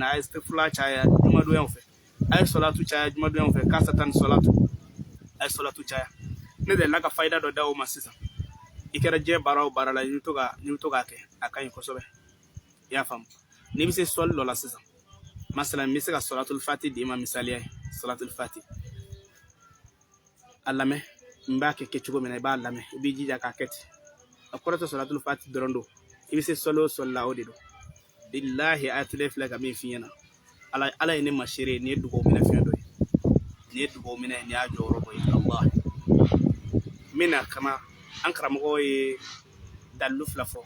na ay istighfar caya juma do yan fe ay salatu caya juma do yan fe ka satan salatu ay salatu caya ne de la ka faida do dawo masisa ikera je baraw barala ni to ga ke akan ko sobe ya fam ni bi se sol lo la sisa masalan mi se ka salatul fati di ma misali ay salatul fati allame mbake ke chugo mena ba allame bi jija ka keti akorata salatul fati dorondo ibi se solo solla odido billahi atile flaga mi fiyana ala ne mashire ne dugo mina fiendo ne dugo mina ne ajo robo Allah mina kama an karamo ye dalu flafo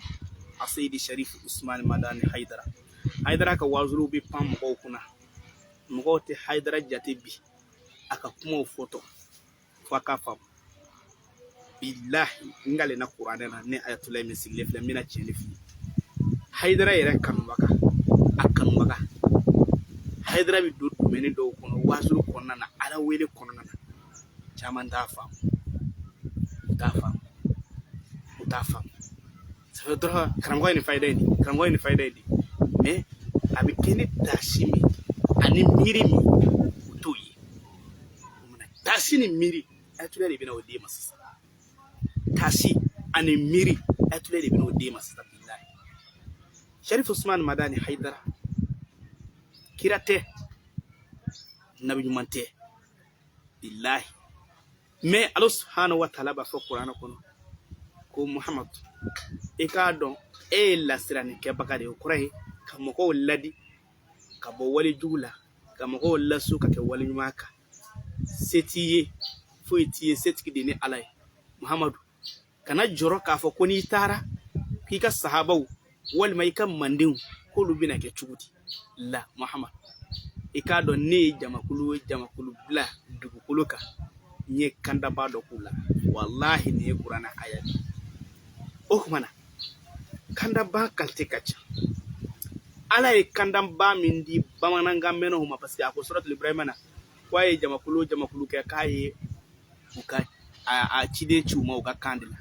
asidi sharif usman madani haidara ka wazuru bi pam mo kuna mo te haidara jatibi aka kuma foto faka fam billahi ngale na qur'ana na ne ayatullah min sigle mina cheni fi haidara yere kan waka akan waka haidara bi do meni do kono wazuru kono na ala wele kono na chaman ta fam ça veut dire karamgo ni faida ni mais abi keni dashimi ani miri mi utoyi umana dashini miri atule de bina odi masasa tashi ani miri atule de bina odi masasa billahi Sharif Usman Madani Haidara kirate nabi nyumante billahi mais Allah subhanahu wa ta'ala ba fo Qur'an kono ko Muhammad e ka don e la sirani ke bakade o kurai kamo ko ladi ka bo wali jula kamo ko lasu ka ke wali maka setiye fo etiye setki dini alai Muhammad kana joro ka fo koni tara kika sahabau wal mai kan mandin ko lubina ke chuguti la Muhammad e ka don ne jamakulu bla dugu kuluka nye kanda ba do kula wallahi ne Qur'ana ayati mana kanda ba kalte kacha ala e kanda ba mindi bamananga meno huma parce que ako suratul ibrahim na waye jamakulu ke kaye uka a chide chuma uka kandila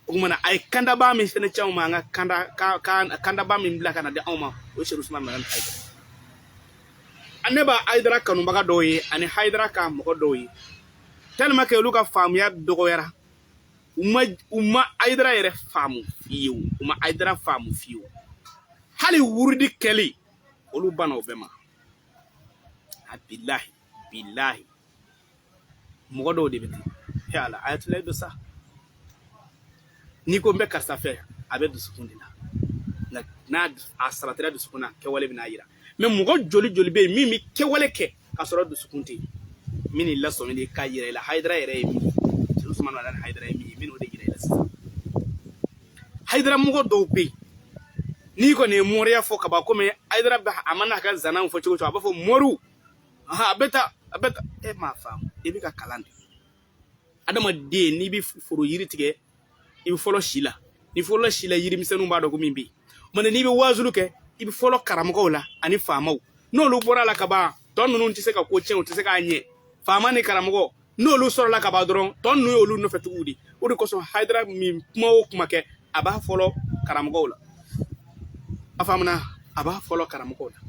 mana ay kanda ba min sene chawma nga kanda ba min blaka na de awma o Sharif Usman Madani Haidara aneba Haidara kanu baga doyi ani Haidara ka mo doyi tellement que luka famuya dogoyara umma Haidara yere famu fiyo hali wurdi keli olu bana obema billahi mo do de beti yala ayatulay do sa ni ko mbe karsa fe abe do sukundina na asratira do sukuna ke wale bina yira mais mo joli be mimi ke wale ke kasoro do sukunti mini la so mini ka yira la Haidara yere mi Usman Madani Haidara mi min wode yira la Haidara mo do be ni ko ne moriya fo ka ba ko me Haidara ba amana ka zanan fo chigo ba fo moru abeta e ma fam e bi ka kalande adama de ni bi foro yiri tige e bi folo shila ni folo shila yiri misenu ba do ko min bi man ni bi wazulu ke e bi folo karamko la ani famaw no lu bora la ka ba ton nun ti se ka ko chen ti se ka nye fama ni karamko no lu soro la ka ba doron ton nu olu no fetuudi o de ko so Haidara mi kuma ke aba folo karamko la afamna aba folo karamko la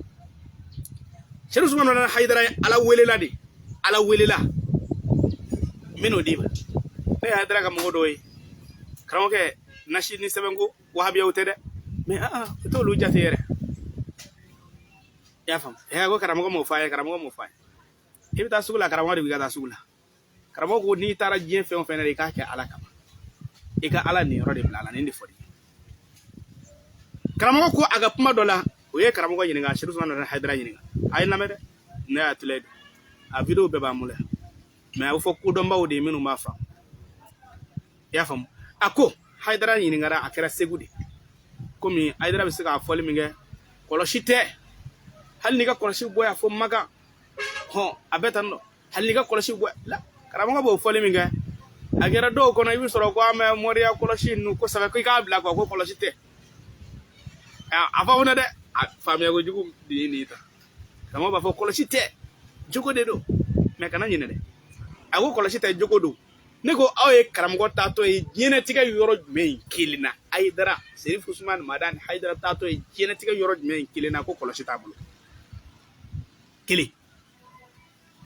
Sharif Usman Madani Haidara ala welela meno diba ne Haidara ka mo doy karamko ke nashi ni sebengo wahabiya utede mais to lu jate yere ya fam e go karamko mo faye ibita sugula karamko de bigata sugula karamko ko ni tara jien fe on fe ne ka ke ala kama e ka ala ni rode blala ni fodi karamko ko aga puma dola o ye karamko yininga Sharif Usman Madani Haidara yininga ay namede ne atule a video be ba mule mais o fo ko do mbaw de minu ma fam ya fam ako Haidara yininga ra akera segude komi Haidara be se ka foli minge koloshite hal ni ka koloshi boya fo maga abeta no hal ni ka koloshi boya la karamko bo foli minge agera do ko na ibi soro ko ame moriya koloshi nu ko sabe ko ka bla ko koloshite ava wona de famia go jugu ni ta kamo ba fo koloshite jogo de do me kana nyine de ago koloshite jogo do ne ko awe karamko tato e genetika yoro me kilina Haidara Sharif Usman Madani Haidara tato e genetika yoro me kilina ko koloshita bulu kelen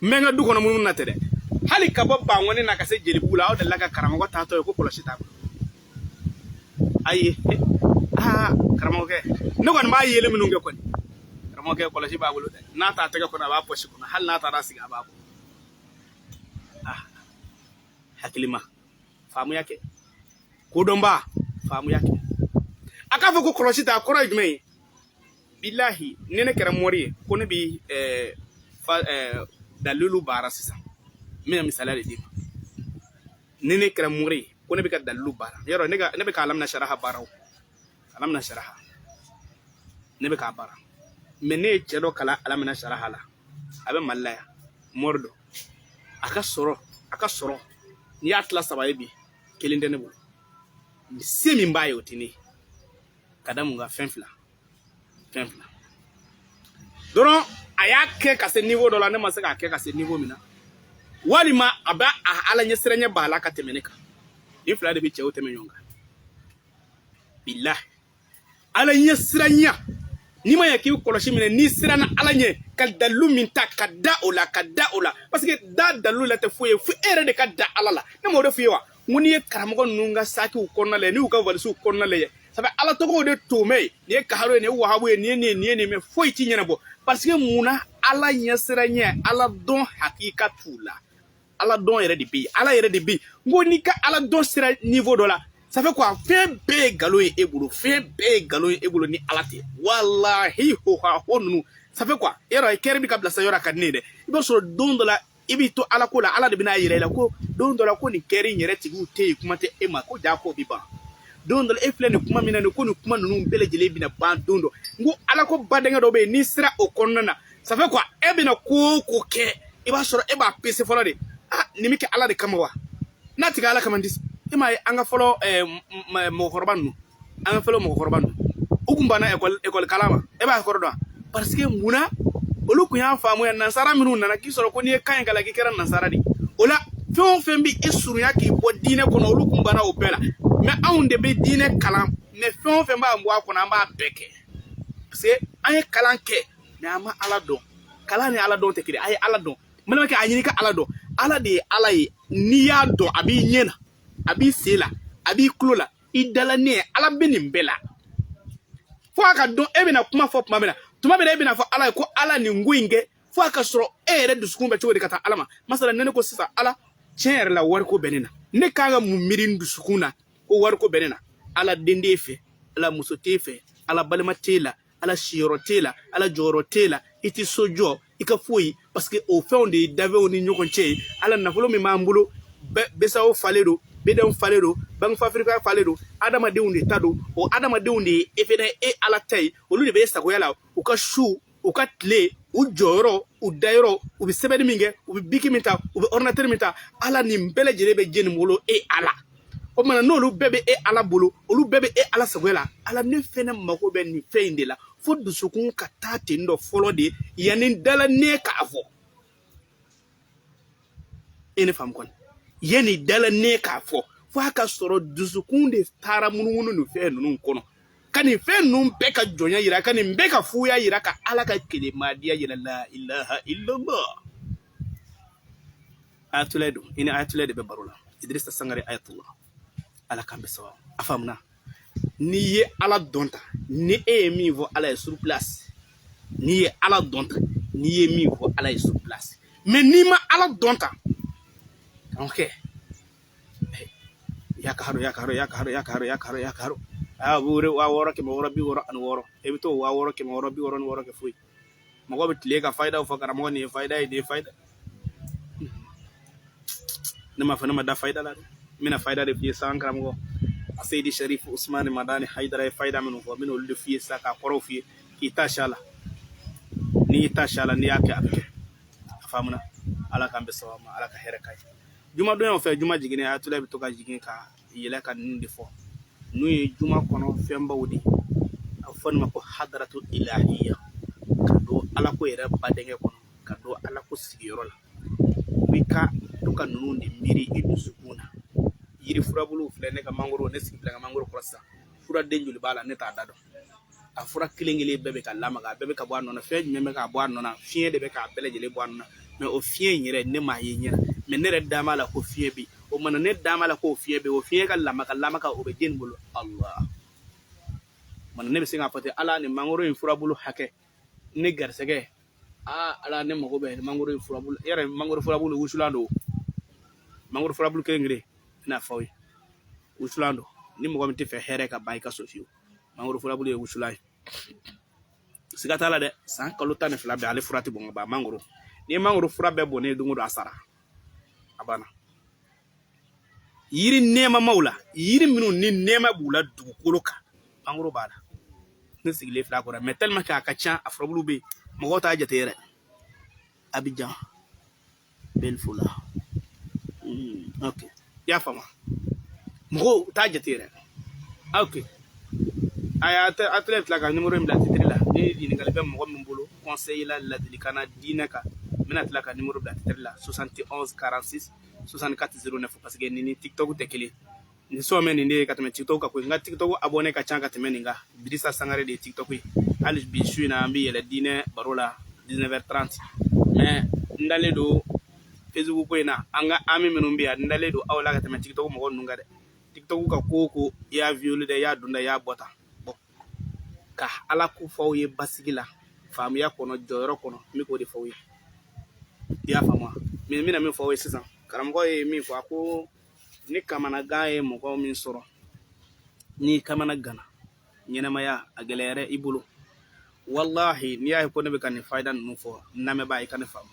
mɛ n ka du kɔnɔ minnu na tɛ dɛ hali ka bɔ Bangɔni na ka se Jelibugu la aw delila ka karamɔgɔ taatɔ ye ko kɔlɔsi t'a bolo ayi karamɔgɔkɛ ne kɔni b'a yeli minnu kɛ kɔni karamɔgɔkɛ kɔlɔsi b'a bolo dɛ n'a t'a tɛgɛ kɔnɔ a b'a pɔsi kɔnɔ hali n'a taara sigi a b'a bolo hakilima faamuya kɛ kodɔnba faamuya kɛ a k'a fɔ ko kɔlɔsi t'a kɔrɔ ye jumɛn ye bilahi ni ne kɛra mɔri ye ko ne bi dalilu baara sisan n bɛna misaliya de d'i ma ni ne kɛra mɔri ye ko ne bɛ ka dalilu baara yɔrɔ ne bɛ ka alamina saraha baara o alamina saraha ne bɛ k'a baara mɛ ne ye cɛ dɔ kalan alamina saraha la a bɛ Mali la yan mɔri dɔ a ka sɔrɔ n'i y'a tila 3 ye bi 1 tɛ ne bolo se min b'a ye o tɛ ne ye ka da mun kan fɛn fila dɔrɔn a y'a kɛ ka se niveau dɔ la ne ma se k'a kɛ ka se niveau min na walima a b'a ala ɲɛsiranya b'a la ka tɛmɛ ne kan ni fila de bɛ cɛw tɛmɛ ɲɔgɔn kan bilahi ala ɲɛsiranya n'i ma ya k'i kɔlɔsi minɛ n'i siranna ala ɲɛ ka dalilu min ta ka da o la parce que dalilu la tɛ foyi ye fo e yɛrɛ de ka da ala la ne m'o de f'i ye wa n ko n'i ye karamɔgɔ ninnu ka sakiw kɔnɔna lajɛ n'u ka valisiw kɔnɔna lajɛ sabu ala tɔgɔw de tomɛ ye nin ye kaharo ye nin ye wahabu ye nin ye nin mɛ foyi t'i ɲɛnabɔ parce que munna ala ɲɛsiranya ala dɔn hakika t'u la ala dɔn yɛrɛ de bɛ yen ala yɛrɛ de bɛ yen n ko n'i ka ala dɔn sera niveau dɔ la ça fait quoi fɛn bɛɛ ye nkalon ye e bolo fɛn bɛɛ ye nkalon ye e bolo ni ala tɛ walahi ho ninnu ça fait quoi yɔrɔ kɛri bɛ ka bila sa yɔrɔ ka di ne ye dɛ i b'a sɔrɔ don dɔ la i b'i to ala ko la ala de bɛna yɛrɛ i la ko don dɔ la ko nin kɛri in yɛrɛ tigiw tɛ yen kuma tɛ e ma ko jaa ko bɛ ban don dɔ la e filɛ nin kuma min na nin ko nin kuma ninnu bɛɛ lajɛlen bɛna ban don dɔ n ko ala ko badenkɛ dɔ bɛ yen n'i sera o kɔnɔna na ça fait quoi e bɛna ko o ko kɛ i b'a sɔrɔ e b'a pese fɔlɔ de nin bɛ kɛ ala de kama wa n'a tigɛ ala kama e m'a ye an ka fɔlɔ mɔgɔkɔrɔba ninnu u tun banna ekɔli kalan ma e b'a kɔrɔ dɔn parce que munna olu tun y'a faamuya nansara minnu nana k'i sɔrɔ ko n'i ye kan in kalan k'i kɛra nansara de o la fɛn o fɛn bɛ e surunya k'i bɔ diinɛ kɔnɔ olu tun banna o bɛɛ la mɛ anw de bɛ diinɛ kalan mɛ fɛn o fɛn b'a bɔ a kɔnɔ an b'a bɛɛ kɛ parce que an ye kalan kɛ mɛ an ma ala dɔn kalan ni ala dɔn tɛ kelen a ye ala dɔn mana kɛ a ɲini ka ala dɔn ala de ye ala ye n'i y'a dɔn a b'i ɲɛ na a b'i sen la a b'i tulo la i dala ne ye ala bɛ nin bɛɛ la fo a ka dɔn e bɛna kuma fɔ tuma min na e bɛna fɔ ala ye ko ala nin ko in kɛ fo a ka sɔrɔ e yɛrɛ dusukun bɛ cogo di ka taa ala ma masala ne ko sisan ala tiɲɛ yɛrɛ la wariko bɛ ne na ne kan ka mun miiri n dusukun na ko wariko bɛ ne na ala den t'e fɛ ala muso t'e fɛ ala balima t'e la ala siyɔrɔ t'e la ala jɔyɔrɔ t'e la i tɛ so jɔ i ka foyi parce que o fɛnw de ye dafɛnw ni ɲɔgɔn cɛ ye ala nafolo min b'an bolo besaw falen don bedenw falen don bangefafirika falen don adamadenw de ta don o adamadenw de ye e fɛnɛ e ala ta ye olu de bɛ sagoya la u ka su u ka tile u jɔyɔrɔ u dayɔrɔ u bɛ sɛbɛnni min kɛ u bɛ biki min ta u bɛ ordinateur min ta ala nin bɛɛ lajɛlen bɛ jɛ nin bolo e ala o tuma n'olu bɛɛ bɛ e ala bolo olu bɛɛ bɛ e ala sagoya la ala ne fɛnɛ mako bɛ nin fɛn in de la fo dusukun ka taa ten dɔ fɔlɔ de yanni dala ne k'a fɔ e ne faamu kɔni yanni dala ne k'a fɔ fo a ka sɔrɔ dusukun de taara munumunu nin fɛn ninnu kɔnɔ ka nin fɛn ninnu bɛɛ ka jɔnya yira ka nin bɛɛ ka fuya yira ka ala ka kelemadiya yira la ilaha illallah ayatollah don i ni ayatollah de bɛ baro la Idrissa Sangare ayatollah ala k'an bɛ sababu a faamuna n'i ye ala dɔn ta ni e ye min fɔ ala ye sur place n'i ye ala dɔn ta n'i ye min fɔ ala ye sur place mais n'i ma ala dɔn ta ok yakaharo a bure wa wɔɔrɔ 666 e bɛ to 666 kɛ foyi mɔgɔ bɛ tile ka faydaw fɔ karamɔgɔ nin ye fayda ye de fayda ne ma fɔ ne ma da fayda la dɛ n bɛna fayda de f'i ye san karamɔgɔ Seydi Sharif Usmani Madani Haidara ye fayda minnu fɔ n bɛna olu de f'i ye sa k'a kɔrɔw f'i ye k'i ta si a la n'i y'i ta si a la n'i y'a kɛ a bɛ kɛ a faamuna ala k'an bɛ sababu ma ala ka hɛrɛ k'a ye juma don fɛ juma jiginnen ayatollah bɛ to ka jigin ka yɛlɛ ka ninnu de fɔ n'u ye juma kɔnɔ fɛnbaw de a bɛ fɔ nin ma ko hadaratu ilahiya ka don ala ko yɛrɛ badenkɛ kɔnɔ ka don ala ko sigiyɔrɔ la i ka to ka ninnu de miiri i dusukun na yiri furabulu filɛ ne ka mangoro ne sigi bila ka mangoro kɔrɔ sisan fura den joli b'a la ne t'a da dɔn a fura kelen-kelen bɛɛ bɛ ka lamaga a bɛɛ bɛ ka bɔ a nɔ na fɛn jumɛn bɛ ka bɔ a nɔ na fiɲɛ de bɛ k'a bɛɛ lajɛlen bɔ a nɔ na mais o fiɲɛ in yɛrɛ ne m'a ye ɲɛna mais ne yɛrɛ da b'a la ko fiɲɛ bɛ o mana ne da b'a la ko fiɲɛ bɛ o fiɲɛ ka lamaga o bɛ den bolo Allah mana ne bɛ se k'a fɔ ten ala ni mangoro in furabulu hakɛ ne garisɛgɛ ala ne mago bɛ mangoro in furabulu yɛrɛ mangoro furabulu wusulan don mangoro furabulu kelen-kelen ina fɔ ye wusulan don ni mɔgɔ min tɛ fɛ hɛrɛ ka ban i ka so fiyewu mangoro furabulu ye wusulan ye siga t'a la dɛ san kalo 12 bɛɛ ale fura tɛ bɔn ka ban mangoro ni mangoro fura bɛɛ bɔnnen don o don a sara a banna yiri nɛɛmamaw la yiri minnu ni nɛɛma b'u la dugukolo kan mangoro b'a la ne sigilen filɛ a kɔrɔ mais tellement que a ka ca a furabulu bɛ yen mɔgɔw t'a jate yɛrɛ Abidjan Belfoula ok i y'a faamu mɔgɔw t'a jate yɛrɛ ok a tɛlɛ tila ka numéro in bila titiri la ni ɲininkali bɛ mɔgɔ min bolo conseil la ladilikan na diinɛ kan n bɛna tila ka numéro bila titiri la 71 46 64 09 parce que ni TikTok tɛ kelen ni sɔmɛ nin de ka tɛmɛ TikTok kan koyi n ka TikTok abonné ka ca ka tɛmɛ nin kan Dirisa Sangare de ye TikTok ye hali bi su in na an bɛ yɛlɛ diinɛ baro la 19h30 mais n dalen don Facebook ko in na an ka ami minnu bɛ yan n dalen don aw la ka tɛmɛ TikTok mɔgɔ ninnu kan dɛ TikTok ka ko o ko i y'a violé dɛ i y'a dun dɛ i y'a bɔ tan bon ka ala ko fɔ aw ye basigi la faamuya kɔnɔ jɔyɔrɔ kɔnɔ n bɛ k'o de fɔ aw ye i y'a faamu mais n bɛna min fɔ aw ye sisan karamɔgɔ ye min fɔ a ko ni kamanagan ye mɔgɔ min sɔrɔ ni kamana gana ɲɛnamaya a gɛlɛyara i bolo wallahi n'i y'a ye ko ne bɛ ka nin fayida ninnu fɔ lamɛnbaa i ka ne faamu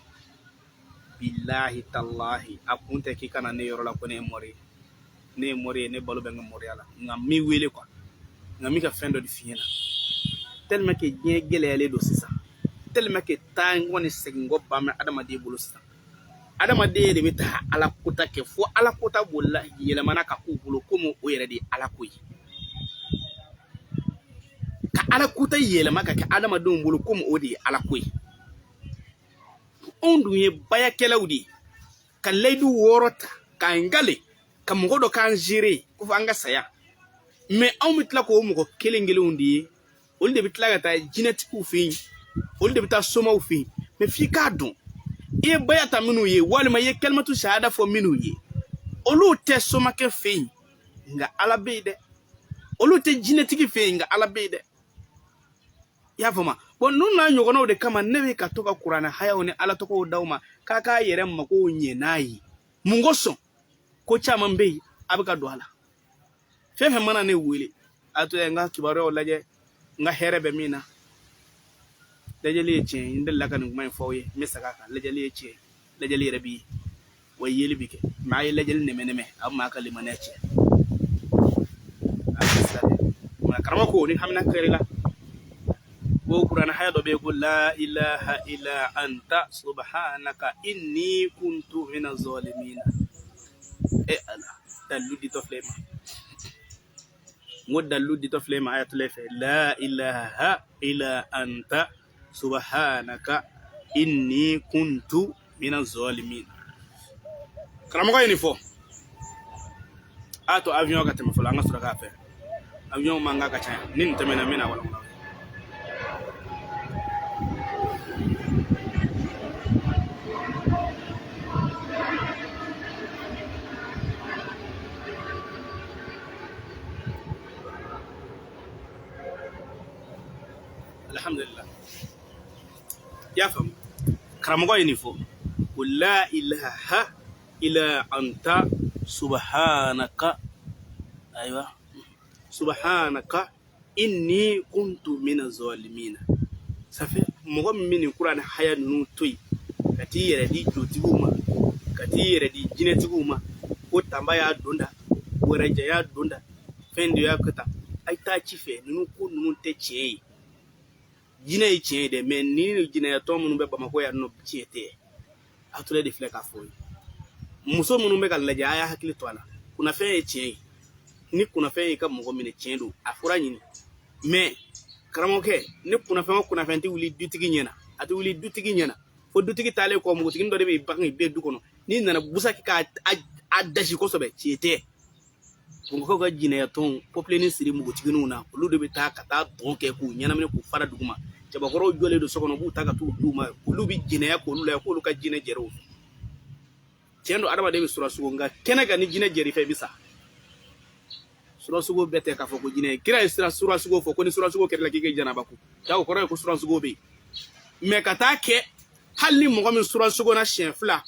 billahi tallahi a kun tɛ k'i kana ne yɔrɔ la ko ne ye mɔri ye ne ye mɔri ye ne balo bɛ n ka mɔriya la nka min wele quoi nka min ka fɛn dɔ de f'i ɲɛna tellement que diɲɛ gɛlɛyalen don sisan tellement que taa ŋɔ ni segin kɔ ban bɛ adamaden bolo sisan adamaden de bɛ taa ala kota kɛ fo ala kota bolila yɛlɛmana ka k'u bolo komi o yɛrɛ de ye ala ko ye ka ala kota yɛlɛma ka kɛ adamadenw bolo komi o de ye ala ko ye anw dun ye bayakɛlaw de ye ka layidu 6 ta k'an gale ka mɔgɔ dɔ k'an gere ko fɔ an ka saya mais anw bɛ tila k'o mɔgɔ kelen-kelenw de ye olu de bɛ tila ka taa jinɛtigiw fɛ yen olu de bɛ taa somaw fɛ yen mais f'i k'a dɔn i ye baya ta minnu ye walima i ye kalimatu shahada fɔ minnu ye olu tɛ somakɛ fɛ yen nka ala bɛ yen dɛ olu tɛ jinɛtigi fɛ yen nka ala bɛ yen dɛ i y'a faamu bon ninnu n'a ɲɔgɔnnaw de kama ne bɛ ka to ka kuranɛ hayaw ni ala tɔgɔw d'aw ma k'a k'a yɛrɛ mago ɲɛ n'a ye mun kosɔn ko caman bɛ yen a bɛ ka don a la fɛn fɛn mana ne wele a to n ka kibaruyaw lajɛ n ka hɛrɛ bɛ min na lajɛli ye tiɲɛ n delila ka nin kuma in fɔ aw ye n bɛ segin a kan lajɛli ye tiɲɛ lajɛli yɛrɛ bɛ ye wa yeli bɛ kɛ mɛ a ye lajɛli nɛmɛ-nɛmɛ a bɛ maa ka limaniya tiɲɛ a bɛ sira dɛ karamɔgɔ ko ni hamina kɛr'i la ko kuranɛ haya dɔ bɛ yen ko la ilaha illa anta subhanaka inni kuntu mina zalimina ala dalu ditɔ filɛ ma n ko dalu ditɔ filɛ ma ayatollah fɛ la ilaha illa anta subhanaka inni kuntu mina zalimin karamɔgɔ ye nin fɔ a to avion ka tɛmɛ fɔlɔ an ka sɔrɔ k'a fɛ avion man ka ca ni nin tɛmɛna n bɛna wala alhamdulillah y'a faamu karamɔgɔ ye nin fɔ ko la ilaha illa anta subhanaka ayiwa subhanaka inni kuntu mina zalimina ça fait mɔgɔ min bɛ nin kuranɛ haya ninnu to yen ka t'i yɛrɛ di jotigiw ma ka t'i yɛrɛ di jinɛtigiw ma ko tanba y'a don da wɛrɛjɛ y'a don da fɛn de y'a kɛ tan a ye taa ci fɛ ninnu ko ninnu tɛ tiɲɛ ye jinɛ ye tiɲɛ ye dɛ mais ni jinɛyatɔ minnu bɛ Bamakɔ yan nɔ tiɲɛ tɛ a tun de filɛ k'a fɔ ye muso minnu bɛ ka lajɛ a y'a hakili to a la kunnafɛn ye tiɲɛ ye ni kunnafɛn ye ka mɔgɔ minɛ tiɲɛ don a fɔra ɲini mais karamɔgɔkɛ ni kunnafɛn o kunnafɛn tɛ wuli dutigi ɲɛna a tɛ wuli dutigi ɲɛna fo dutigi taalen kɔ npogotigini dɔ de bɛ bagan bɛɛ du kɔnɔ n'i nana busaki k'a dasi kosɛbɛ tiɲɛ tɛ ko ka jinɛ ton popule ni siri mugutiginu na olu de bɛ taa ka taa don kɛ k'u ɲɛnamini k'u fara duguma cɛbakɔrɔw jɔlen do sokɔnɔ b'u ta ka t'u d'u ma olu bɛ jinɛya k'olu la k'olu ka jinɛ jɛrɛw tiɲɛ don adamaden bɛ surasugo nka kɛnɛ kan ni jinɛ jɛr'i fɛ i bɛ sa surasugo bɛɛ tɛ k'a fɔ ko jinɛ kira ye surasugo fɔ ko ni surasugo kɛra la k'i kɛ janaba ko o kɔrɔ ye ko surasugo bɛ yen mɛ ka taa kɛ hali ni mɔgɔ min surasugo na siɲɛ 2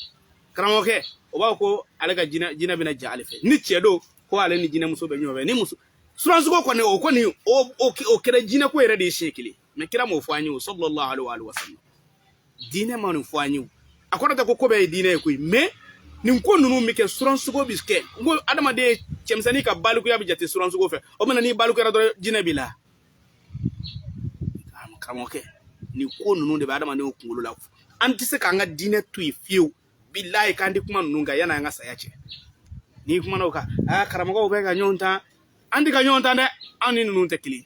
karamɔgɔkɛ o b'a ko ale ka jinɛ bɛna ja ale fɛ ni cɛ don ko ale ni jinɛmuso bɛ ɲɔgɔn fɛ ni muso surasugo kɔni o kɛra jinɛ ko yɛrɛ de ye siɲɛ 1 mɛ kira m'o fɔ an ye o sallallahu alaihi wa sallam diinɛ ma nin fɔ an ye o a kɔrɔ tɛ ko bɛɛ ye diinɛ ye koyi mɛ nin ko ninnu bɛ kɛ surasugo bɛ kɛ n ko adamaden cɛmisɛnnin ka balikuya bɛ jate surasugo fɛ o mana n'i balikuyara dɔrɔn jinɛ b'i la karamɔgɔkɛ nin ko ninnu de bɛ adamadenw kunkolo la an tɛ se k'an ka diinɛ to yen fiyewu bilayi k'an di kuma ninnu kan yan'an ka saya cɛ n'i kumana o kan karamɔgɔw bɛ ka ɲɔgɔn tan an tɛ ka ɲɔgɔn tan dɛ an ni ninnu tɛ kelen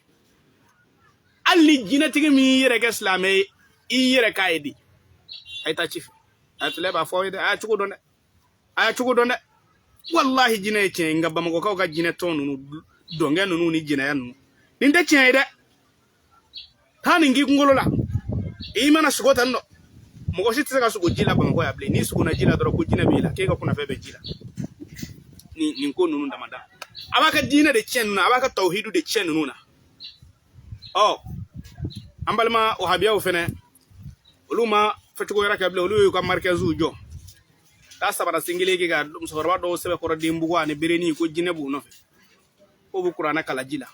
hali ni jinɛtigi min y'i yɛrɛ kɛ silamɛ ye i yɛrɛ k'a ye de a ye taa ci fɛ a tile b'a fɔ aw ye dɛ a y'a cogo dɔn dɛ wallahi jinɛ ye tiɲɛ nka bamakɔkaw ka jinɛ tɔn ninnu dɔnkɛ ninnu ni jinɛya ninnu nin tɛ tiɲɛ ye dɛ taa nin k'i kunkolo la i mana sogo tan nɔ mɔgɔ si tɛ se ka sogo ji la bamakɔ yan bilen n'i sogona ji la dɔrɔn ko jinɛ b'i la k'e ka kunnafɛ bɛ ji la nin ko ninnu damada a b'a ka diinɛ de tiɲɛ ninnu na a b'a ka tawhidu de tiɲɛ ninnu na an balima wahabiyaw fɛnɛ olu ma fɛcogo wɛrɛ kɛ bilen olu y'u ka marikɛziw jɔ k'a sabara sen kelen kɛ ka musokɔrɔba dɔw sɛbɛkɔrɔ denbugu ani bereni ko jinɛ b'u nɔfɛ k'o bɛ kuranɛ kala ji la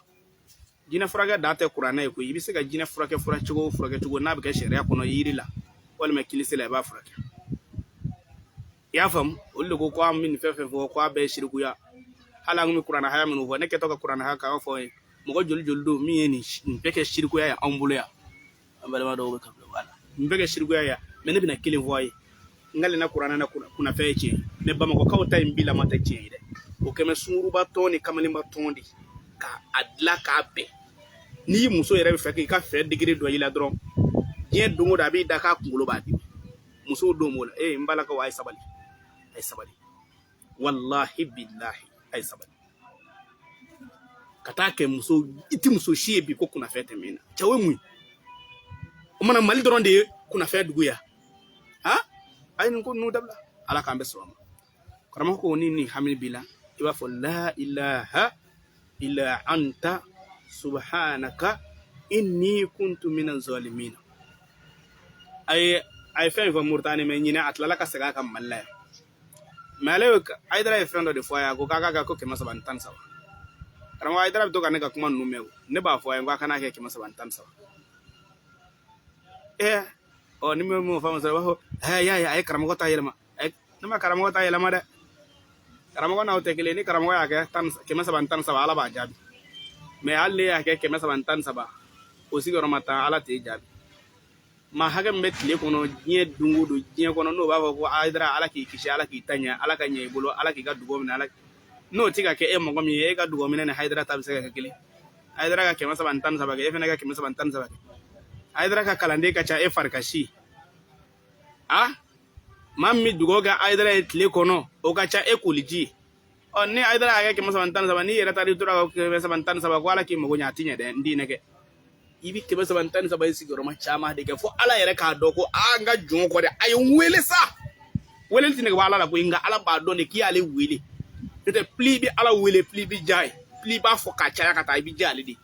jinɛ furakɛ da tɛ kuranɛ ye koyi i bɛ se ka jinɛ furakɛ furakɛcogo n'a bɛ kɛ sariya kɔnɔ yiri la walima kilisi la i b'a furakɛ i y'a faamu olu de ko an bɛ nin fɛn fɛn fɔ ko a bɛɛ ye sirikuya hali an kun bɛ kuranɛ haya minnu fɔ ne kɛtɔ ka kuranɛ haya k'an fɔ ye mɔgɔ joli don min ye nin bɛɛ kɛ sirikuya ye anw bolo yan an balima dɔw bɛ ka bila wala nin bɛɛ kɛ sirikuya ye mɛ ne bɛna kelen fɔ a ye n ka na kuranɛ na kunnafɛ ye tiɲɛ mɛ bamakɔkaw ta in bilama tɛ tiɲɛ ye dɛ o kɛmɛ sunguruba tɔn ni kamalenba tɔn de k'a dilan k'a bɛn n'i muso yɛrɛ bɛ fɛ k'i ka fɛ digiri dɔ i la dɔrɔn diɲɛ don o don a b'i da k'a kunkolo b'a dimi musow don b'o la n balakaw a ye sabali wallahi billahi a ye sabali ka taa kɛ i tɛ muso si ye bi ko kunnafɛ tɛ min na cɛ o ye mun ye o mana mali dɔrɔn de ye kunnafɛ dugu ya a ye nin ko ninnu dabila ala k'an bɛ sɔrɔ ma karamɔgɔ ko ni nin hami b'i la i b'a fɔ la ilaha illa anta subhanaka inni kuntu minan zalimina a ye fɛn fɔ Muritani mɛ ɲinɛ a tilala ka segin a ka Mali la yan mɛ ale Hayidara ye fɛn dɔ de fɔ a ye ko k'a ka ko 313 karamɔgɔ Hayidara bɛ to ka ne ka kuma ninnu mɛn ne b'a fɔ a ye ko a kana kɛ 313 ni bɛ mun fɔ a b'a fɔ a ye karamɔgɔ ta yɛlɛma ne ma karamɔgɔ ta yɛlɛma dɛ karamɔgɔ n'aw tɛ kelen ni karamɔgɔ y'a kɛ 313 ala b'a jaabi mɛ hali ne y'a kɛ 313 o sigiyɔrɔma 10 ala t'e jaabi maa hakɛ min bɛ tile kɔnɔ diɲɛ don o don diɲɛ kɔnɔ n'o b'a fɔ ko Hayidara ala k'i kisi ala k'i ta ɲɛ ala ka ɲɛ i bolo ala k'i ka dugawu minɛ n'o tɛ ka kɛ e mɔgɔ min ye e ka dugawu minɛ ni Hayidara ta bɛ se ka kɛ kelen Hayidara ka 313 kɛ e fana ka 313 kɛ Hayidara ka kalanden ka ca e fari ka si maa min bɛ dugawu kɛ Hayidara ye tile kɔnɔ o ka ca e koliji ni Hayidara y'a kɛ 313 n'i yɛrɛ taara i tora ka 313 ko ala k'i mago ɲɛ a tɛ ɲɛ dɛ n den kɛ i bɛ 313 i sigiyɔrɔma caman de kɛ fo ala yɛrɛ k'a dɔn ko n ka jɔn kɔ dɛ a ye n wele sa wele tɛ nege bɔ ala la koyi nka ala b'a dɔn de k'i y'ale wele n'o tɛ pili bɛ ala wele pili bɛ ja ye pili b'a fɔ k'a caya ka taa i bɛ ja ale de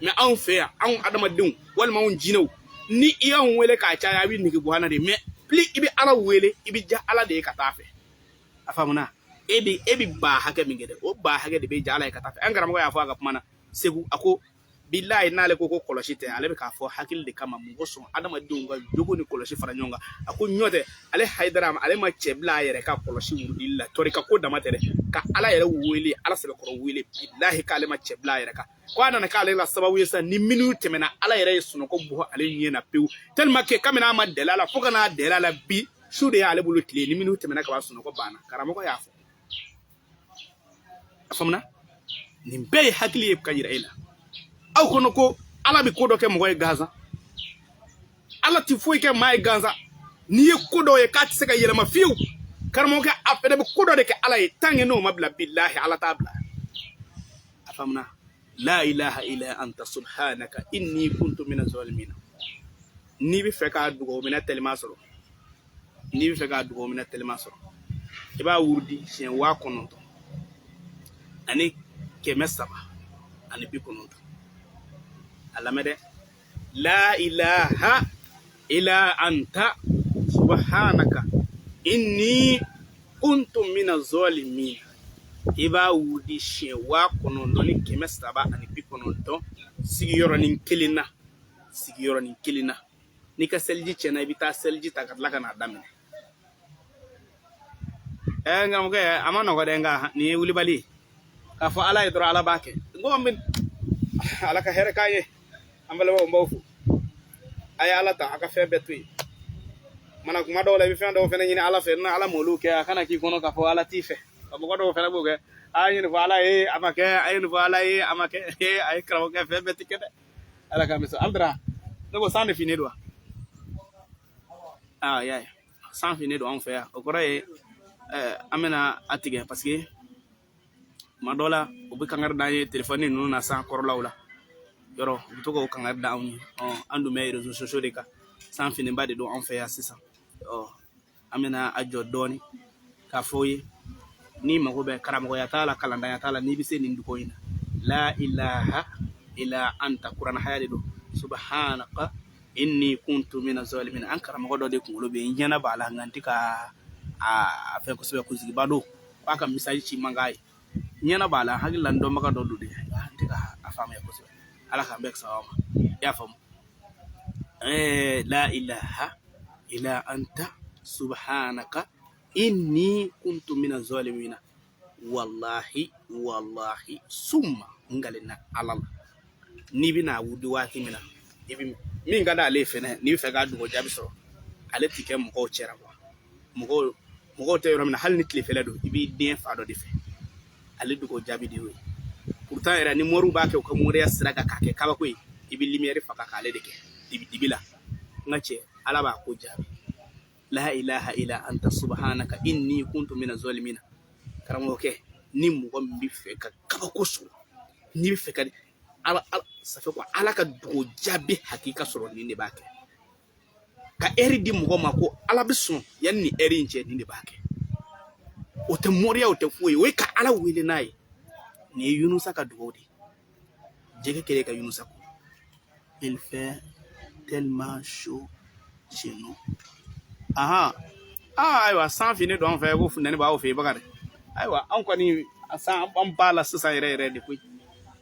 mɛ anw fɛ yan anw adamadenw walima anw jinɛw ni i y'anw wele k'a caya a bɛ nege bɔ an na de mɛ pili i bɛ ala wele i bɛ ja ala de ye ka taa fɛ a faamuna e bɛ ba hakɛ min kɛ dɛ o ba hakɛ de bɛ ja ala ye ka taa fɛ an karamɔgɔ y'a fɔ a ka kuma na Segu a ko bilayi n'ale ko kɔlɔsi tɛ ale bɛ k'a fɔ hakili de kama mɔgɔ sɔn adamadenw ka jogo ni kɔlɔsi fara ɲɔgɔn kan a ko ɲɔ tɛ ale Hayidara ale ma cɛ bila a yɛrɛ ka kɔlɔsi wurudili la tɔri ka ko dama tɛ dɛ ka ala yɛrɛ wele ala sɛbɛkɔrɔ wele bilahi k'ale ma cɛ bila a yɛrɛ kan ko a nana k'ale la sababu ye sa ni minnu tɛmɛna ala yɛrɛ ye sunɔgɔ bɔ ale ɲɛ na pewu tellement que kabini a ma dɛlɛ a la fo ka n'a dɛlɛ a la bi su de y'ale bolo tile ni minnu tɛmɛna ka ban sunɔgɔ banna karamɔgɔ y'a fɔ a faamuna nin bɛɛ ye hakili ye ka yira e la aw kɔnɔ ko ala bɛ ko dɔ kɛ mɔgɔ ye gansan ala tɛ foyi kɛ maa ye gansan n'i ye ko dɔ ye k'a tɛ se ka yɛlɛma fiyewu karamɔgɔkɛ a fɛnɛ bɛ ko dɔ de kɛ ala ye tant que n'o ma bila bilahi ala t'a bila famna la ilaha illa anta subhanaka inni kuntu minaz zalimin ni bi fe ka dugo mina telema soro ni bi fe ka dugo mina telema soro e ba wurdi shen wa kononto ani keme saba ani bi kononto alamede la ilaha illa anta subhanaka inni kuntu minaz zalimin iba wudi shen wa kononto ni keme saba ani bi kononto sigiyoro nin kelina ni ka selji chena ibita selji takatla kana damine ngam ke amano ko denga ni wuli bali ka fo ala idro ala bake ngombe ala ka here kaye ambale wo mbofu ay ala ta aka fe betui mana kuma do le bi fe do fe ni ala fe na ala molu ke kana ki kono ka fo ala tife ko do fe la boge ay ni wala e amake ay ni wala e amake ay krawo ke fe beti kede ala ka miso aldra do sande fini do ya sans fini do on fait okora e amena atige parce que madola obi kangar daye téléphone no na sa korlawla yoro bitoko kangar dawni andu me réseaux sociaux de ka sans fini bade do on fait c'est ça amena ajo doni ka foyi ni mago be karamo ya taala kalanda ya taala ni bise ni nduko ina la ilaha illa anta qur'an hayade do subhanaka inni kuntu minaz zalimin an karamo do de kungulo be nyana bala nganti ka a fe ko sebe ko zigi bado aka misaji ci mangai nyana bala hagila ndo maka do dude nganti ka afama ya ko sebe ala ka bek sawama ya fam la ilaha illa anta subhanaka inni kuntu minaz zalimin wallahi summa ngalina alal ni bina wudu wa kimina ibi min gada ale fene ni fe ga dugo jabi so ale tike mo ko chera wa mo te yoro mina hal ni tli fele do ibi den fa do defe ale dugo jabi di we pourtant era ni moru ba ke ko mo re siraga ka ke kaba ko ibi limiere fa ka ale de ke dibila ngache ala ba ko jabi la ilaha illa anta subhanaka inni kuntu minaz zalimin karamo ke ni mo mbi fe ka kaba ko so ni fe ka ala ça fait quoi ala ka dugo jabi hakika soro ni ne bake ka eri di mo mako ala bisun yanni eri nche ni ne bake o te moria o te fuyi we ka ala wele nai ni Yunusa ka dugo di jege kere ka Yunusa ko il fait tellement chaud chez nous aywa sans fini don fe ko funani ba o fe bagare aywa an ko ni san an bala sisa ire de ko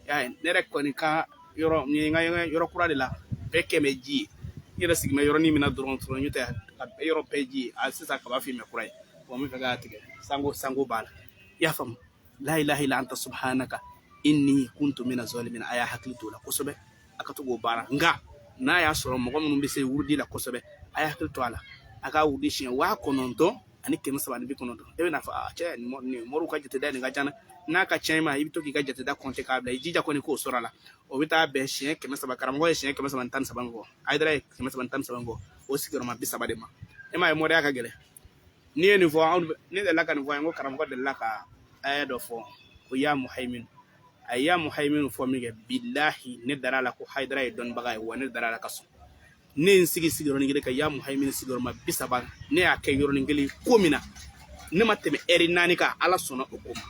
ya ne rek ko ni ka yoro ni nga yoro kura de la beke meji ira sigme yoro ni mina dron tron yute yoro peji al sisa ka ba fi me kurai ko mi faga tige sango bala ya fam la ilaha illa anta subhanaka inni kuntu minaz zalimin aya haklitu la kosobe akatugo bara nga na ya soro mo mun be se wurdi la kosobe aya haklitu ala aka wudi shin wa kononto ani kemi sabani bi kononto ebe na fa che ni moru ka jete da ni ga jana na ka chema ibi to ki ga jete da konte ka bla ijija ko ni ko sorala o bita be shin kemi sabakara mo shin kemi sabantan sabango aidra kemi sabantan sabango o sigoro ma bi sabade ma e ma e mo aka gele ni ni fo ni de la ka ni fo ngo karam ko de la ka ayado fo ko ya muhaimin ayya muhaimin fo mi ge billahi ne darala ko haidra e don baga e woni darala kaso ne sigi sigoro ngile ka ya muhaimin sigoro ma bisaba ne ake yoro ngile komina ne mateme eri nani ka ala sona okoma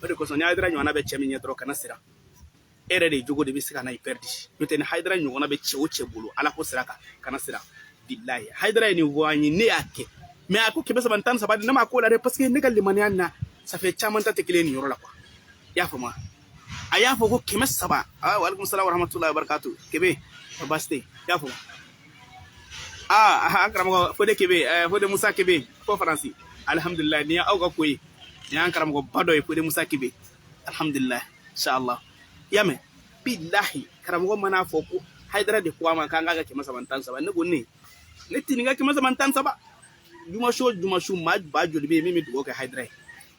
bade ko sonya haidra nyona be chemi nyetro kana sira ere de jogo de bisika na iperdi yote ne haidra nyona be chewo chebulu ala ko sira ka kana sira billahi haidra ni voanyi ne ake me ako kebe sabantan sabadi na ma ko la de parce que ne gal limani anna ça fait chamanta tekele ni yoro la quoi ya fama aya fo ko keme saba wa alaikum assalam wa rahmatullahi wa barakatuh kebe baste ya fo akram ko de kebe fo de Musa kebe fo faransi alhamdulillah ni au ko koyi ni akram ko bado fo de Musa kebe alhamdulillah inshallah yame billahi karam ko mana fo ko haidara de ko ma kanga ga keme sabantan saba ne gonni ne tininga keme sabantan saba juma shu ma ba jolbe mi dugo ka haidara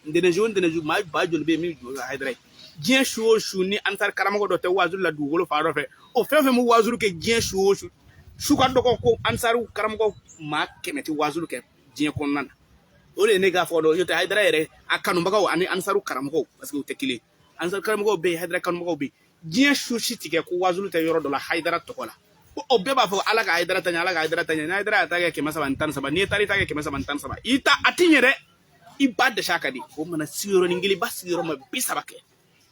ndene ju ma ba jolbe mi dugo ka haidara gien shu ni ansar karamo do te wazul la dugolo fa do fe o fe mu wazul ke gien shu ka do ko ansar karamo ma kemeti wazul ke gien kon nan o le ne ga fo do yote haidara ere akanu baga ani ansar karamo parce que o tekile ansar karamɔgɔw bɛ yen Hayidara karamɔgɔw bɛ yen diɲɛ su si tigɛ ko Wazulu tɛ yɔrɔ dɔ la Hayidara tɔgɔ la o bɛɛ b'a fɔ ala ka Hayidara ta ɲɛ ala ka Hayidara ta ɲɛ ni Hayidara y'a ta kɛ 313 n'i ye taara i ta kɛ 313 i ta a ti ɲɛ dɛ i ba dɛsɛ a ka di o mana sigiyɔrɔnin kelen i ba sigiyɔrɔma 30 kɛ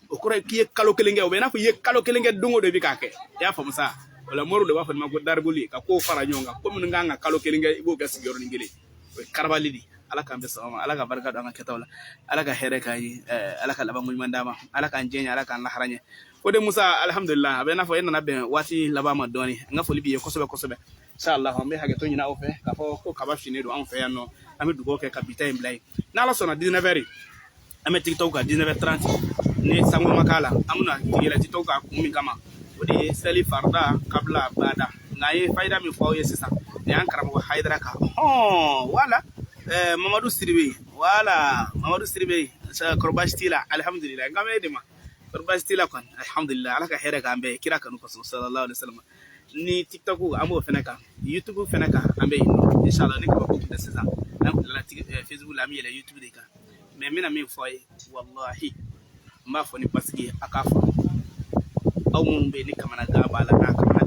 o kɔrɔ ye k'i ye kalo kelen kɛ o bɛ i n'a fɔ i ye kalo kelen kɛ don o don i bɛ k'a kɛ i y'a faamu sa o la Moriw de b'a fɔ nin ma ko dariboli ka kow fara ɲɔgɔn kan ko minnu kan ka kalo kelen kɛ i b'o kɛ sigiyɔrɔnin kelen o ye karabali de ala k'an bɛ sɔgɔma ala ka barika don an ka kɛtaw la ala ka hɛrɛ k'an ye ala ka laban ɲuman d'a ma ala k'an jɛɲɛ ala k'an lahara ɲɛ o de Musa alhamdulillah a bɛ i n'a fɔ e nana bɛn waati laban ma dɔɔni n ka foli b'i ye kosɛbɛ kosɛbɛ inshallah an bɛ hakɛto ɲini aw fɛ k'a fɔ ko kaba finnen don anw fɛ yan nɔ an bɛ dugawu kɛ ka bita in bila yen n'ala sɔnna 19h an bɛ tiktok kan 19h30 ni sango ma k'a la an bɛna yɛlɛ tiktok kan kun min kama o de ye seli farida kabila bada nka a ye fayida min fɔ aw ye sisan ni y'an karamɔgɔ Hayidara kan wala Mamadu Sidibe wala Mamadu Sidibe kɔrɔ baasi t'i la alhamdulillah n ka mɛn de ma kɔrɔ baasi t'i la kɔni alhamdulillah ala ka hɛrɛ k'an bɛɛ kira kanu kosɔn sallallahu alaihi wasallam ni tiktok an b'o fɛnɛ kan youtube fɛnɛ kan an bɛ yen inshallah ni kabako tun tɛ sisan an tilala facebook la an bɛ yɛlɛ youtube de kan mais n bɛna min fɔ a ye wallahi n b'a fɔ ni basigi a k'a fɔ aw minnu bɛ yen ni kamanagan b'a la n'a kamana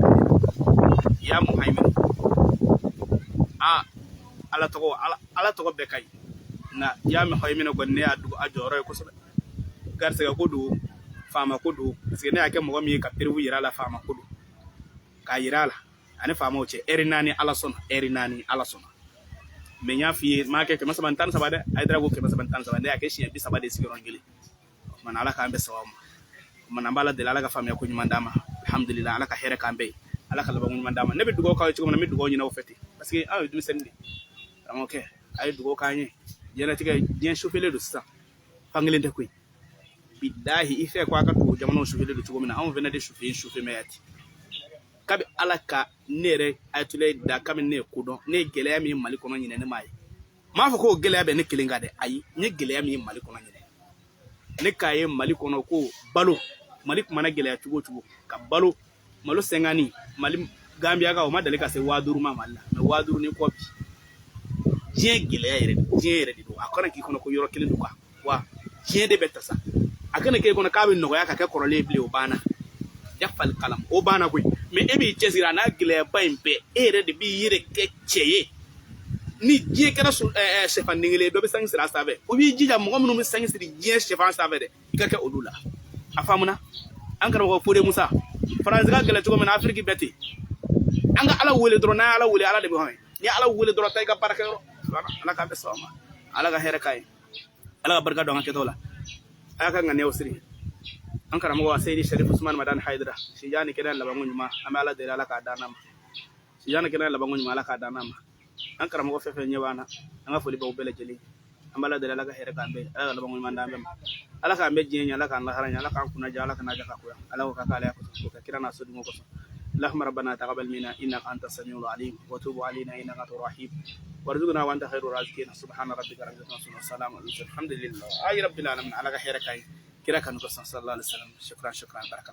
ya Muhaimin ala tɔgɔ bɛɛ ka ɲi nka ya Muhaimin kɔni ne y'a dogo a jɔyɔrɔ ye kosɛbɛ garisɛgɛ ko don faama ko don parce que ne y'a kɛ mɔgɔ min ye ka perewu yira a la faama ko don k'a yira a la ani faamaw cɛ heure 4 ala sɔnna heure 4 ala sɔnna mais n y'a f'i ye n m'a kɛ 313 dɛ Hayidara ko 313 ne y'a kɛ siɲɛ 30 de sigiyɔrɔ kelen o kumana ala k'an bɛɛ sababu ma o kumana an b'a la deli ala ka faamuya ko ɲuman d'a ma alhamdulillah ala ka hɛrɛ k'an bɛɛ ye ala ka laban ɲuman d'a ma ne bɛ dugawu k'aw ye cogo min na n bɛ dugawu ɲini aw fɛ ten parce que aw ye denmisɛnnin de karamɔgɔkɛ a ye dugawu k'an ye diɲɛlatigɛ diɲɛ sufɛlen don sisan fankelen tɛ koyi bilahi i fɛ ko a ka tugu jamanaw sufɛlen don cogo min na anw fɛnɛ de sufɛ yen sufɛ mɛ yati kabi ala ka ne yɛrɛ Ayatollah da kabi ne ye kodɔn ne ye gɛlɛya min ye Mali kɔnɔ ɲinɛ ne m'a ye m'a fɔ ko gɛlɛya bɛ ne kelen kan dɛ ayi n ye gɛlɛya min ye Mali kɔnɔ ɲinɛ ne k'a ye Mali kɔnɔ ko balo Mali tun mana gɛlɛya cogo o cogo ka balo malo 50 Mali Gambia ka o ma deli ka se 5000 ma Mali la mais 5000 ni kɔ bi diɲɛ gɛlɛya yɛrɛ diɲɛ yɛrɛ de don a kana k'i kɔnɔ ko yɔrɔ kelen don quoi wa diɲɛ de bɛ tasa a kana k'e kɔnɔ k'a bɛ nɔgɔya ka kɛ kɔrɔlen bilen o banna yafal kalam o banna koyi mais e b'i cɛsiri a n'a gɛlɛyaba in bɛɛ e yɛrɛ de b'i yɛrɛ kɛ cɛ ye ni diɲɛ kɛra sɛfan den kelen dɔ bɛ sangi siri a sanfɛ o b'i jija mɔgɔ minnu bɛ sangi siri diɲɛ sɛfan sanfɛ dɛ i ka kɛ olu la a faamuna an karamɔgɔ Fode Musa faransi ka gɛlɛ cogo min na Afiriki bɛɛ ten an ka ala wele dɔrɔn n'a ye ala wele ala de bɛ hɔn ni ala wele dɔrɔn ta i ka baara kɛ yɔrɔ ala k'an bɛ sɔn ma ala ka hɛrɛ k'a ye ala ka barika don an ka kɛtaw la ala ka ŋaniyaw siri an karamɔgɔ Seydi Sharif Usman Madani Hayidara sijani kɛnɛ laban ko ɲuman an bɛ ala deli ala k'a d'an ma sijani kɛnɛ laban ko ɲuman ala k'a d'an ma an karamɔgɔ fɛn fɛn ɲɛ b'an na an ka foli b'aw bɛɛ lajɛlen an bɛ ala deli ala ka hɛrɛ k'an bɛɛ ala ka laban ko ɲuman d'an bɛɛ ma ala k'an bɛɛ diɲɛ ɲɛ ala k'an lahara ɲɛ ala k'an kunna ja ala kana ja ka koya ala ko ka k'ale ya ka kira n'a so dungo kosɔn اللهم ربنا تقبل منا انك انت السميع العليم وتوب علينا انك انت الرحيم وارزقنا وانت خير الرازقين سبحان ربك رب العزه والسلام على المرسلين الحمد لله اي رب العالمين على خيرك كira كان صلى الله عليه وسلم شكرا بارك الله